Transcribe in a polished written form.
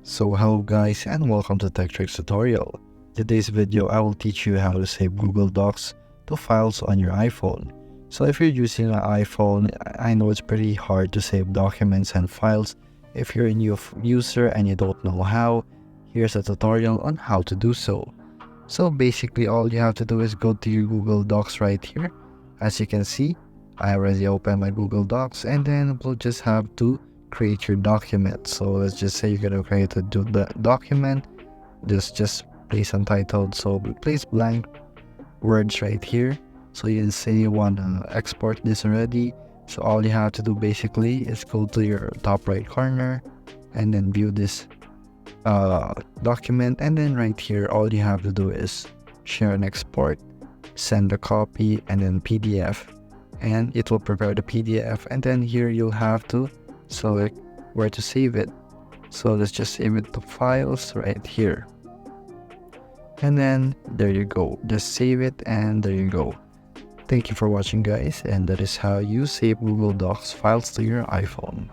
So hello guys and welcome to Tech Tricks tutorial. Today's video I will teach you how to save Google Docs to files on your iPhone. So if you're using an iPhone, I know it's pretty hard to save documents and files. If you're a new user and you don't know how, here's a tutorial on how to do so. So basically all you have to do is go to your Google Docs right here. As you can see, I already opened my Google Docs and then we'll just have to create your document. So let's just say you're gonna create a document. Just place untitled, so place blank words right here. So you say you want to export this already, so all you have to do basically is go to your top right corner and then view this document, and then right here all you have to do is share and export, send a copy, and then PDF, and it will prepare the PDF. And then here you'll have to select where to save it. So let's just save it to files right here, and then there you go, just save it and there you go. Thank you for watching guys, and that is how you save Google Docs files to your iPhone.